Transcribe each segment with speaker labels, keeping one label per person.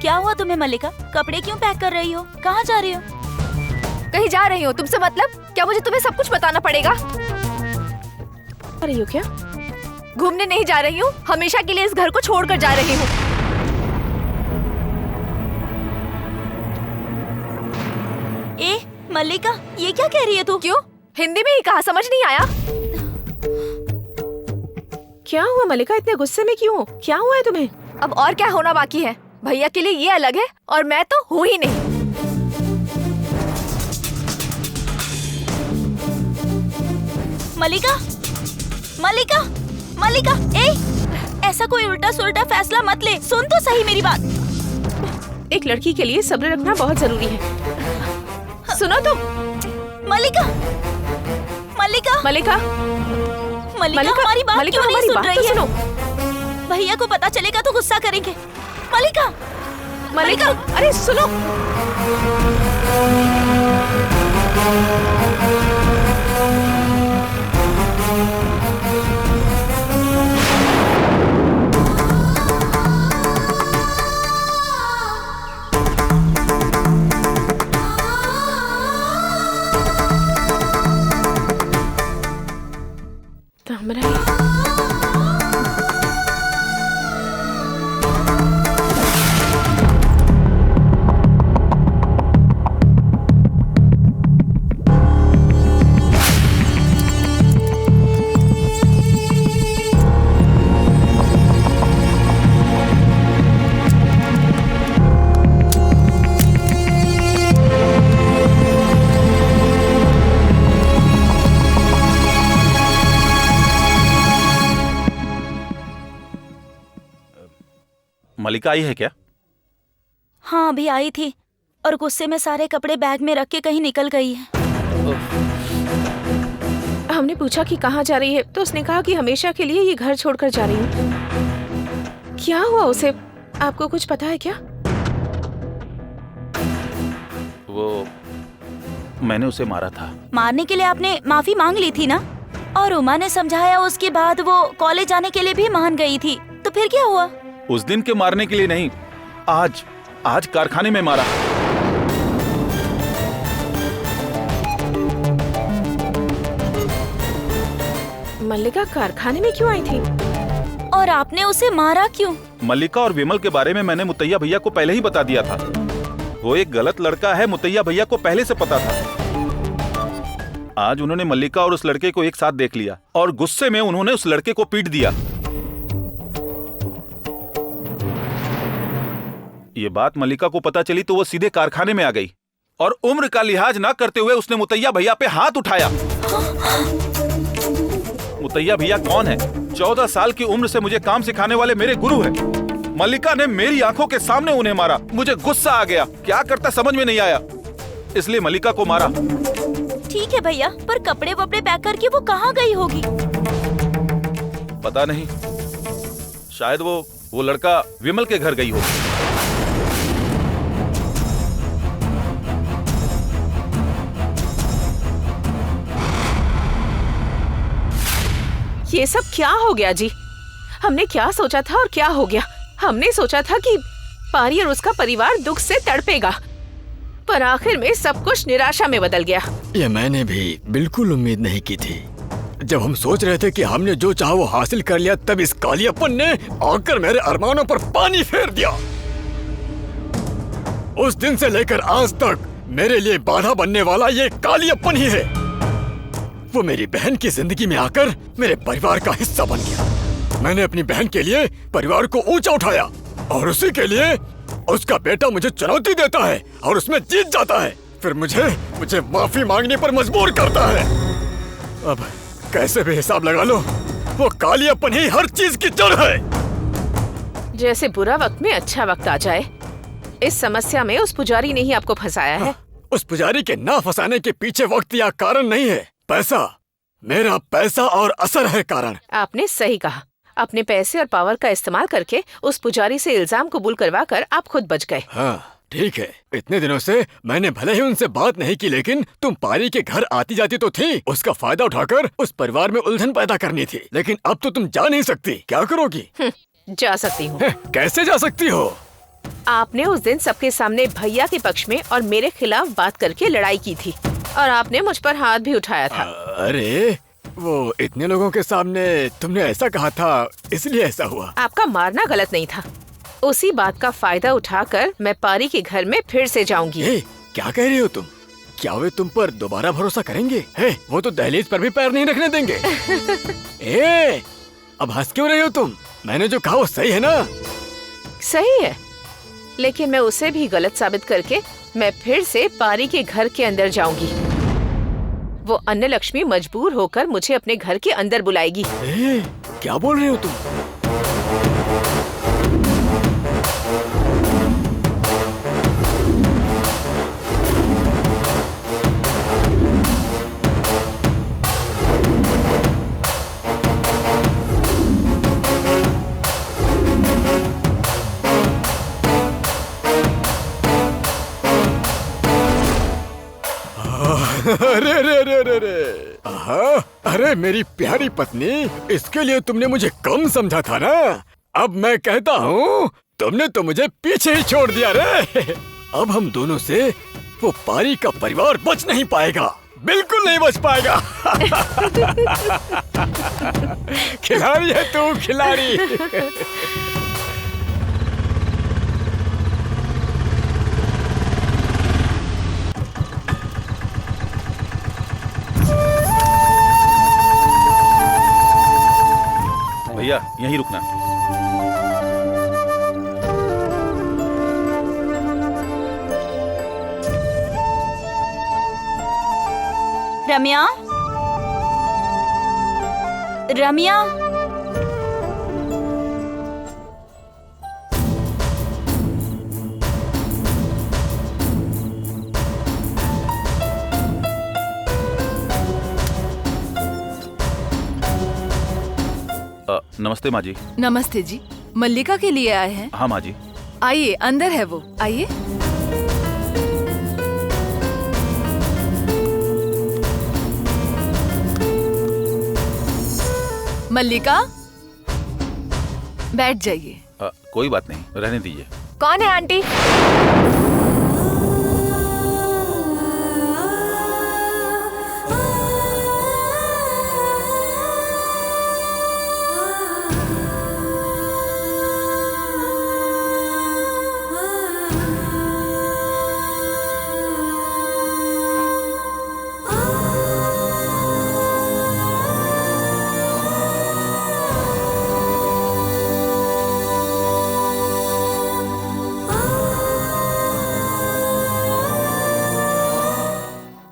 Speaker 1: क्या हुआ तुम्हें मल्लिका? कपड़े क्यों पैक कर रही हो? कहाँ जा रही हो?
Speaker 2: कहीं जा रही हूँ। तुमसे मतलब? क्या मुझे तुम्हें सब कुछ बताना पड़ेगा?
Speaker 3: अरे यो क्या?
Speaker 2: घूमने नहीं जा रही हूँ, हमेशा के लिए इस घर को छोड़कर जा रही हूँ।
Speaker 1: ए मल्लिका, ये क्या कह रही है तू?
Speaker 2: क्यों? हिंदी में ही कहा, समझ नहीं आया?
Speaker 3: क्या हुआ मल्लिका, इतने गुस्से में क्यों? क्या हुआ है तुम्हें?
Speaker 2: अब और क्या होना बाकी है? भैया के लिए ये अलग है और मैं तो हूँ ही नहीं।
Speaker 1: मल्लिका, मल्लिका, मल्लिका, ऐसा कोई उल्टा सुल्टा फैसला मत ले। सुन तो सही मेरी बात।
Speaker 3: एक लड़की के लिए सब्र रखना बहुत जरूरी है। सुनो तो।
Speaker 1: मल्लिका, मल्लिका,
Speaker 3: मल्लिका,
Speaker 1: मल्लिका, हमारी बात क्यों नहीं सुन रही है?
Speaker 3: सुनो।
Speaker 1: भैया को पता चलेगा तो गुस्सा करेंगे। मल्लिका,
Speaker 3: मल्लिका, अरे सुनो।
Speaker 4: मल्लिका आई है क्या?
Speaker 1: हाँ अभी आई थी और गुस्से में सारे कपड़े बैग में रख के कहीं निकल गई है।
Speaker 3: हमने पूछा कि कहाँ जा रही है तो उसने कहा कि हमेशा के लिए ये घर छोड़कर जा रही है। क्या हुआ उसे? आपको कुछ पता है क्या?
Speaker 4: वो मैंने उसे मारा था।
Speaker 1: मारने के लिए आपने माफी मांग ली थी ना? और उमा ने समझाया, उसके बाद वो कॉलेज जाने के लिए भी मान गई थी। तो फिर क्या हुआ?
Speaker 4: उस दिन के मारने के लिए नहीं, आज कारखाने में मारा।
Speaker 3: मल्लिका कारखाने में क्यों आई थी?
Speaker 1: और आपने उसे मारा क्यों?
Speaker 4: मल्लिका और विमल के बारे में मैंने मुतैया भैया को पहले ही बता दिया था। वो एक गलत लड़का है, मुतैया भैया को पहले से पता था। आज उन्होंने मल्लिका और उस लड़के को एक साथ देख लिया और गुस्से में उन्होंने उस लड़के को पीट दिया। ये बात मल्लिका को पता चली तो वो सीधे कारखाने में आ गई और उम्र का लिहाज ना करते हुए उसने मुतैया भैया पे हाथ उठाया। मुतैया भैया कौन है? 14 साल की उम्र से मुझे काम सिखाने वाले मेरे गुरु हैं। मल्लिका ने मेरी आंखों के सामने उन्हें मारा। मुझे गुस्सा आ गया, क्या करता समझ में नहीं आया, इसलिए मल्लिका को मारा।
Speaker 1: ठीक है भैया, पर कपड़े वपड़े पैक करके वो कहाँ गई होगी?
Speaker 4: पता नहीं, शायद वो लड़का विमल के घर गई होगी।
Speaker 3: ये सब क्या हो गया जी? हमने क्या सोचा था और क्या हो गया? हमने सोचा था कि पारी और उसका परिवार दुख से तड़पेगा, पर आखिर में सब कुछ निराशा में बदल गया।
Speaker 5: ये मैंने भी बिल्कुल उम्मीद नहीं की थी। जब हम सोच रहे थे कि हमने जो चाहा वो हासिल कर लिया, तब इस कालियापन ने आकर मेरे अरमानों पर पानी फेर दिया। उस दिन से लेकर आज तक मेरे लिए बाधा बनने वाला ये कालियापन ही है। वो मेरी बहन की जिंदगी में आकर मेरे परिवार का हिस्सा बन गया। मैंने अपनी बहन के लिए परिवार को ऊंचा उठाया और उसी के लिए उसका बेटा मुझे चुनौती देता है और उसमें जीत जाता है, फिर मुझे माफी मांगने पर मजबूर करता है। अब कैसे भी हिसाब लगा लो, वो कालियापन ही हर चीज की जड़ है।
Speaker 3: जैसे बुरा वक्त में अच्छा वक्त आ जाए, इस समस्या में उस पुजारी ने ही आपको फंसाया है।
Speaker 5: उस पुजारी के ना फंसाने के पीछे वक्त या कारण नहीं है, पैसा। मेरा पैसा और असर है कारण।
Speaker 3: आपने सही कहा। अपने पैसे और पावर का इस्तेमाल करके उस पुजारी से इल्जाम कबूल करवाकर आप खुद बच गए।
Speaker 5: हाँ ठीक है, इतने दिनों से मैंने भले ही उनसे बात नहीं की, लेकिन तुम पारी के घर आती जाती तो थी। उसका फायदा उठाकर उस परिवार में उलझन पैदा करनी थी, लेकिन अब तो तुम जा नहीं सकती। क्या करोगी?
Speaker 3: जा सकती हूँ।
Speaker 5: कैसे जा सकती हो?
Speaker 3: आपने उस दिन सबके सामने भैया के पक्ष में और मेरे खिलाफ बात करके लड़ाई की थी और आपने मुझ पर हाथ भी उठाया था।
Speaker 5: अरे वो इतने लोगों के सामने तुमने ऐसा कहा था, इसलिए ऐसा हुआ।
Speaker 3: आपका मारना गलत नहीं था। उसी बात का फायदा उठाकर मैं पारी के घर में फिर से जाऊंगी।
Speaker 5: क्या कह रही हो तुम? क्या वे तुम पर दोबारा भरोसा करेंगे? वो तो दहलीज पर भी पैर नहीं रखने देंगे। अब हंस क्यों रही हो तुम? मैंने जो कहा वो सही है ना?
Speaker 3: सही है, लेकिन मैं उसे भी गलत साबित करके मैं फिर से पारी के घर के अंदर जाऊंगी। वो अन्य लक्ष्मी मजबूर होकर मुझे अपने घर के अंदर बुलाएगी।
Speaker 5: क्या बोल रही हो तुम? अरे मेरी प्यारी पत्नी, इसके लिए तुमने मुझे कम समझा था ना? अब मैं कहता हूँ तुमने तो मुझे पीछे ही छोड़ दिया रे। अब हम दोनों से वो पारी का परिवार बच नहीं पाएगा, बिल्कुल नहीं बच पाएगा। खिलाड़ी है तू, खिलाड़ी।
Speaker 4: भैया यहीं रुकना।
Speaker 1: रम्या, रम्या,
Speaker 4: नमस्ते माँ जी।
Speaker 2: नमस्ते जी। मल्लिका के लिए आए हैं?
Speaker 4: हाँ माँ जी।
Speaker 2: आइए, अंदर है वो, आइए। मल्लिका, बैठ जाइए।
Speaker 4: कोई बात नहीं, रहने दीजिए।
Speaker 2: कौन है आंटी?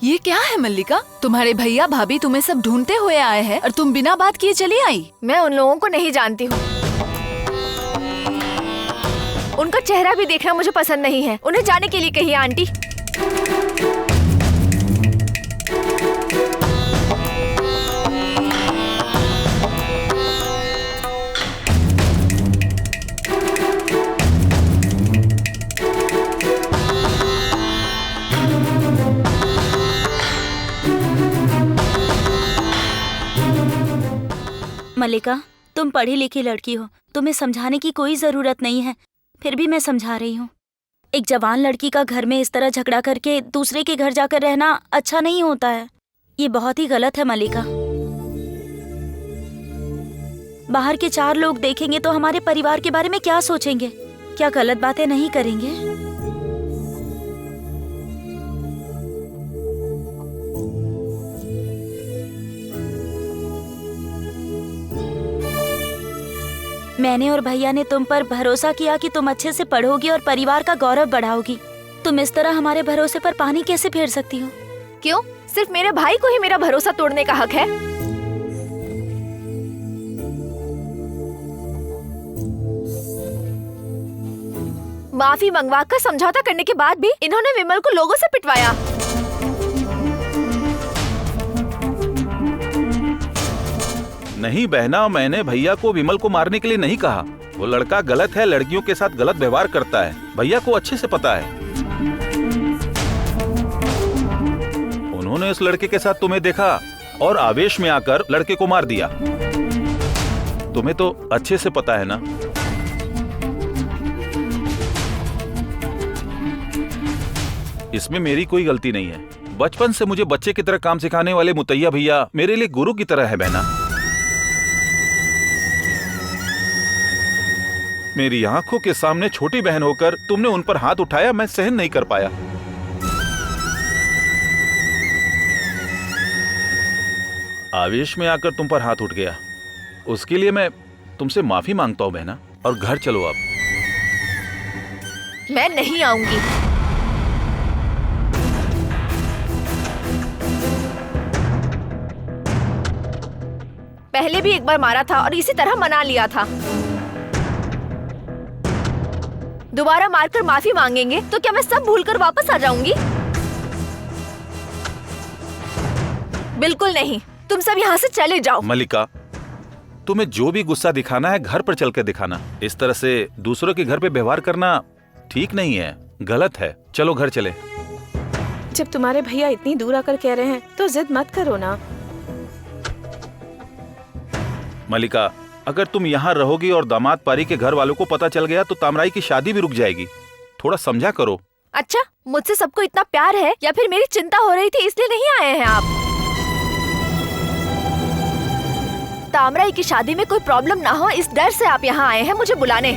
Speaker 2: ये क्या है मल्लिका? तुम्हारे भैया भाभी तुम्हें सब ढूंढते हुए आए हैं और तुम बिना बात किए चली आई। मैं उन लोगों को नहीं जानती हूँ। उनका चेहरा भी देखना मुझे पसंद नहीं है। उन्हें जाने के लिए कहिए आंटी।
Speaker 1: मल्लिका, तुम पढ़ी लिखी लड़की हो, तुम्हें समझाने की कोई जरूरत नहीं है, फिर भी मैं समझा रही हूँ। एक जवान लड़की का घर में इस तरह झगड़ा करके दूसरे के घर जाकर रहना अच्छा नहीं होता है। ये बहुत ही गलत है मल्लिका। बाहर के 4 लोग देखेंगे तो हमारे परिवार के बारे में क्या सोचेंगे? क्या गलत बातें नहीं करेंगे? मैंने और भैया ने तुम पर भरोसा किया कि तुम अच्छे से पढ़ोगी और परिवार का गौरव बढ़ाओगी। तुम इस तरह हमारे भरोसे पर पानी कैसे फेर सकती हो?
Speaker 2: क्यों? सिर्फ मेरे भाई को ही मेरा भरोसा तोड़ने का हक है? माफी मंगवाकर समझौता करने के बाद भी इन्होंने विमल को लोगों से पिटवाया।
Speaker 4: नहीं बहना, मैंने भैया को विमल को मारने के लिए नहीं कहा। वो लड़का गलत है, लड़कियों के साथ गलत व्यवहार करता है, भैया को अच्छे से पता है। उन्होंने इस लड़के के साथ तुम्हें देखा और आवेश में आकर लड़के को मार दिया। तुम्हें तो अच्छे से पता है ना। इसमें मेरी कोई गलती नहीं है। बचपन से मुझे बच्चे की तरह काम सिखाने वाले मुतैया भैया मेरे लिए गुरु की तरह है बहना। मेरी आंखों के सामने छोटी बहन होकर तुमने उन पर हाथ उठाया, मैं सहन नहीं कर पाया। आवेश में आकर तुम पर हाथ उठ गया, उसके लिए मैं तुमसे माफी मांगता हूं बहना। और घर चलो अब।
Speaker 2: मैं नहीं आऊंगी। पहले भी एक बार मारा था और इसी तरह मना लिया था। दोबारा मारकर माफी मांगेंगे तो क्या मैं सब भूलकर वापस आ जाऊंगी? बिल्कुल नहीं। तुम सब यहाँ से चले जाओ।
Speaker 4: मल्लिका, तुम्हें जो भी गुस्सा दिखाना है घर पर चलकर दिखाना। इस तरह से दूसरों के घर पे व्यवहार करना ठीक नहीं है, गलत है। चलो घर चले।
Speaker 3: जब तुम्हारे भैया इतनी दूर आकर कह रहे हैं तो जिद मत करो ना।
Speaker 4: मल्लिका, अगर तुम यहाँ रहोगी और दामाद पारी के घर वालों को पता चल गया तो तामराई की शादी भी रुक जाएगी। थोड़ा समझा करो।
Speaker 2: अच्छा, मुझसे सबको इतना प्यार है या फिर मेरी चिंता हो रही थी इसलिए नहीं आए हैं आप? तामराई की शादी में कोई प्रॉब्लम ना हो इस डर से आप यहाँ आए हैं मुझे बुलाने।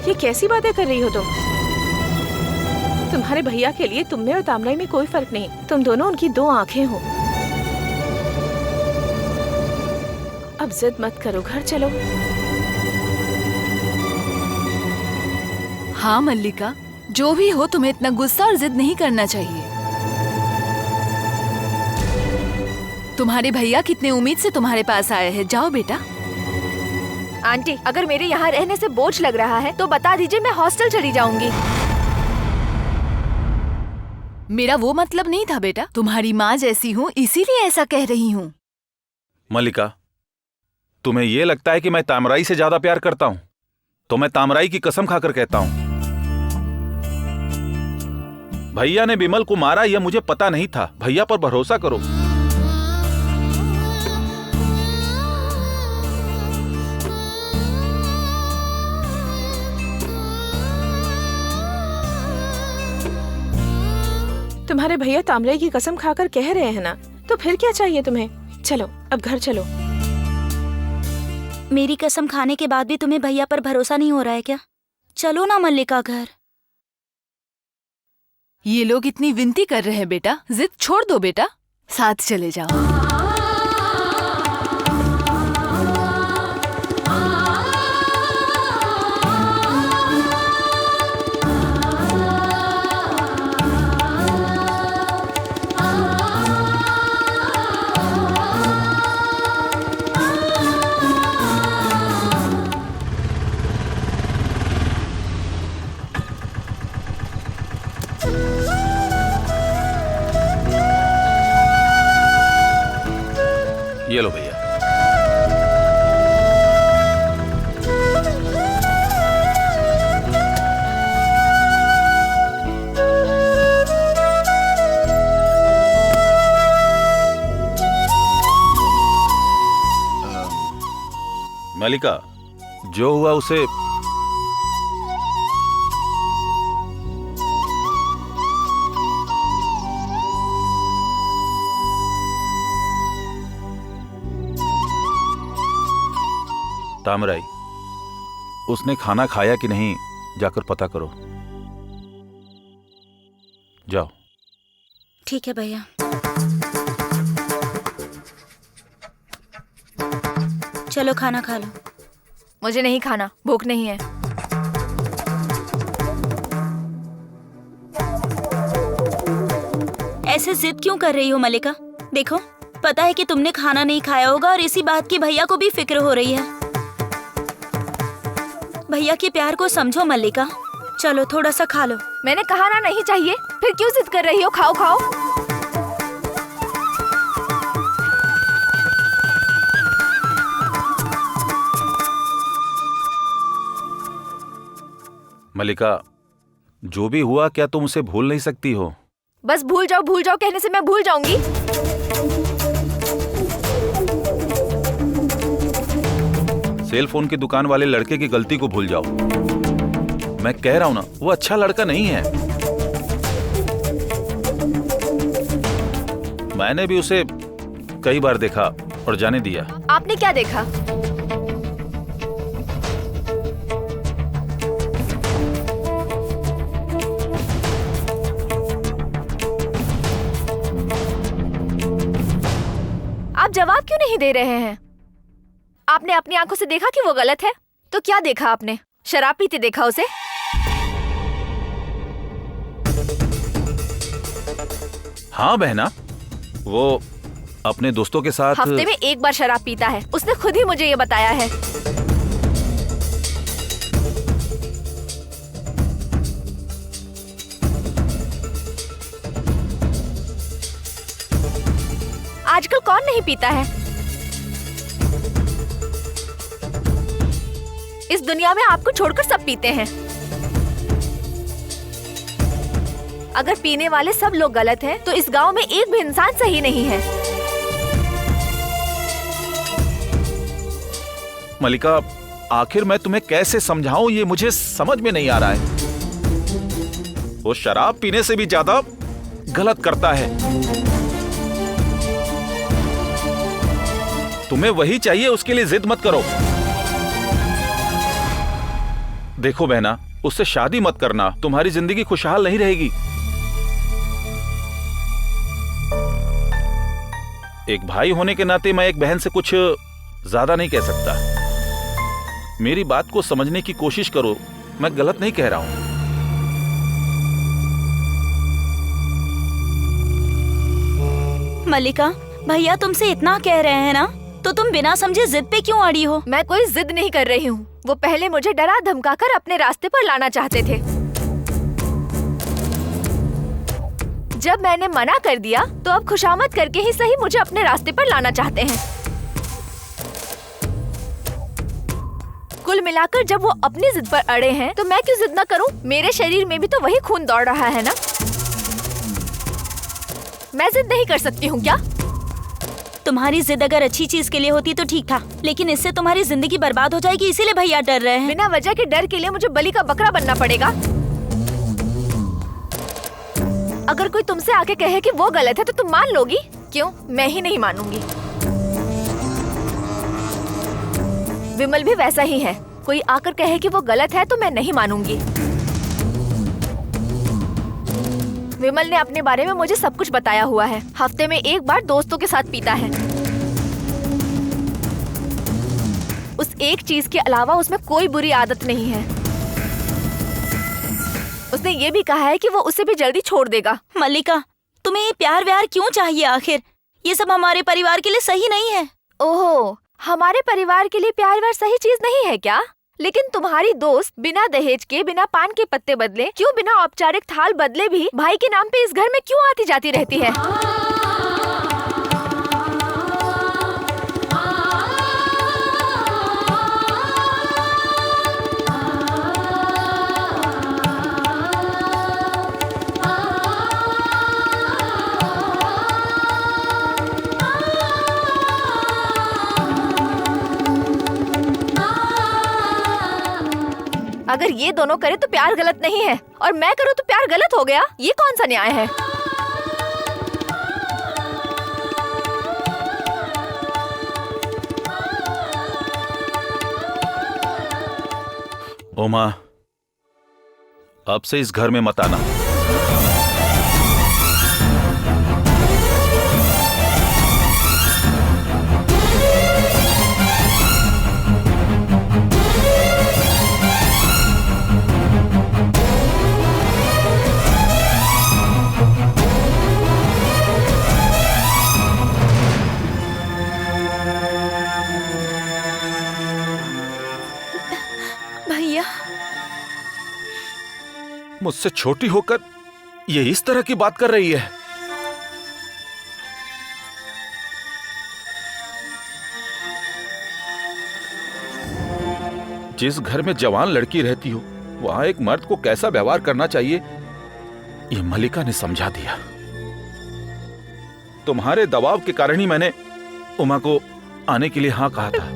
Speaker 3: ये कैसी बातें कर रही हो तुम? तुम्हारे भैया के लिए तुम में और तामराई में कोई फर्क नहीं। तुम दोनों उनकी दो आंखें हो। अब जिद मत करो, घर चलो।
Speaker 2: हाँ मल्लिका, जो भी हो तुम्हें इतना गुस्सा और जिद नहीं करना चाहिए। तुम्हारे भैया कितने उम्मीद से तुम्हारे पास आए हैं। जाओ बेटा। आंटी, अगर मेरे यहाँ रहने से बोझ लग रहा है तो बता दीजिए, मैं हॉस्टल चली जाऊंगी। मेरा वो मतलब नहीं था बेटा। तुम्हारी माँ जैसी हूँ इसीलिए ऐसा कह रही हूँ।
Speaker 4: मल्लिका, तुम्हें यह लगता है कि मैं तामराई से ज्यादा प्यार करता हूं? तो मैं तामराई की कसम खाकर कहता हूं, भैया ने बिमल को मारा यह मुझे पता नहीं था। भैया पर भरोसा करो।
Speaker 3: तुम्हारे भैया तामराई की कसम खाकर कह रहे हैं ना, तो फिर क्या चाहिए तुम्हें? चलो अब घर चलो।
Speaker 1: मेरी कसम खाने के बाद भी तुम्हें भैया पर भरोसा नहीं हो रहा है क्या? चलो ना मल्लिका घर।
Speaker 2: ये लोग इतनी विनती कर रहे हैं बेटा, जिद छोड़ दो बेटा, साथ चले जाओ।
Speaker 4: ये लो भैया। मल्लिका, जो हुआ उसे तामराई, उसने खाना खाया कि नहीं जाकर पता करो। जाओ।
Speaker 1: ठीक है भैया। चलो खाना खा लो।
Speaker 2: मुझे नहीं खाना, भूख नहीं है।
Speaker 1: ऐसे जिद क्यों कर रही हो मल्लिका? देखो, पता है कि तुमने खाना नहीं खाया होगा और इसी बात की भैया को भी फिक्र हो रही है। भैया के प्यार को समझो मल्लिका। चलो थोड़ा सा खा लो।
Speaker 2: मैंने कहा ना नहीं चाहिए, फिर क्यों जिद कर रही हो? खाओ खाओ।
Speaker 4: मल्लिका, जो भी हुआ क्या तुम उसे भूल नहीं सकती हो?
Speaker 2: बस भूल जाओ कहने से मैं भूल जाऊंगी?
Speaker 4: सेल फोन की दुकान वाले लड़के की गलती को भूल जाओ। मैं कह रहा हूं ना, वो अच्छा लड़का नहीं है। मैंने भी उसे कई बार देखा और जाने दिया।
Speaker 2: आपने क्या देखा? आप जवाब क्यों नहीं दे रहे हैं? आपने अपनी आंखों से देखा कि वो गलत है? तो क्या देखा आपने? शराब पीते देखा उसे?
Speaker 4: हाँ बहना, वो अपने दोस्तों के साथ
Speaker 2: हफ्ते में एक बार शराब पीता है। उसने खुद ही मुझे ये बताया है। आजकल कौन नहीं पीता है? इस दुनिया में आपको छोड़कर सब पीते हैं। अगर पीने वाले सब लोग गलत हैं, तो इस गांव में एक भी इंसान सही नहीं है।
Speaker 4: मलिका, आखिर मैं तुम्हें कैसे समझाऊं, ये मुझे समझ में नहीं आ रहा है। वो शराब पीने से भी ज्यादा गलत करता है। तुम्हें वही चाहिए, उसके लिए जिद मत करो। देखो बहना, उससे शादी मत करना, तुम्हारी जिंदगी खुशहाल नहीं रहेगी। एक भाई होने के नाते मैं एक बहन से कुछ ज्यादा नहीं कह सकता। मेरी बात को समझने की कोशिश करो, मैं गलत नहीं कह रहा हूं।
Speaker 1: मल्लिका, भैया तुमसे इतना कह रहे हैं ना, तो तुम बिना समझे जिद पे क्यों अड़ी हो?
Speaker 2: मैं कोई जिद नहीं कर रही हूँ। वो पहले मुझे डरा धमकाकर अपने रास्ते पर लाना चाहते थे। जब मैंने मना कर दिया, तो अब खुशामद करके ही सही मुझे अपने रास्ते पर लाना चाहते हैं। कुल मिलाकर जब वो अपनी जिद पर अड़े हैं, तो मैं क्यों जिद न करूं? मेरे शरीर में भी तो वही खून दौड़ रहा है ना। मैं जिद नहीं कर सकती हूँ क्या?
Speaker 1: तुम्हारी जिद अगर अच्छी चीज के लिए होती तो ठीक था, लेकिन इससे तुम्हारी जिंदगी बर्बाद हो जाएगी, इसीलिए भैया डर रहे हैं।
Speaker 2: बिना वजह के डर के लिए मुझे बलि का बकरा बनना पड़ेगा? अगर कोई तुमसे आके कहे कि वो गलत है, तो तुम मान लोगी? क्यों? मैं ही नहीं मानूंगी। विमल भी वैसा ही है। कोई आकर कहे कि वो गलत है, तो मैं नहीं मानूंगी। विमल ने अपने बारे में मुझे सब कुछ बताया हुआ है। हफ्ते में एक बार दोस्तों के साथ पीता है। उस एक चीज के अलावा उसमें कोई बुरी आदत नहीं है। उसने ये भी कहा है कि वो उसे भी जल्दी छोड़ देगा।
Speaker 1: मल्लिका, तुम्हें ये प्यार व्यार क्यों चाहिए आखिर? ये सब हमारे परिवार के लिए सही नहीं है।
Speaker 2: ओहो, हमारे परिवार के लिए प्यार व्यार सही चीज नहीं है क्या? लेकिन तुम्हारी दोस्त बिना दहेज के, बिना पान के पत्ते बदले, क्यों बिना औपचारिक थाल बदले भी भाई के नाम पे इस घर में क्यों आती जाती रहती है? अगर ये दोनों करे तो प्यार गलत नहीं है, और मैं करूँ तो प्यार गलत हो गया? ये कौन सा न्याय है?
Speaker 4: ओ माँ, अब से इस घर में मत आना।
Speaker 1: भैया,
Speaker 4: मुझसे छोटी होकर ये इस तरह की बात कर रही है। जिस घर में जवान लड़की रहती हो, वहां एक मर्द को कैसा व्यवहार करना चाहिए, ये मल्लिका ने समझा दिया। तुम्हारे दबाव के कारण ही मैंने उमा को आने के लिए हाँ कहा था।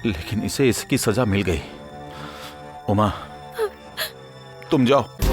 Speaker 4: लेकिन इसे इसकी सजा मिल गई। उमा, तुम जाओ।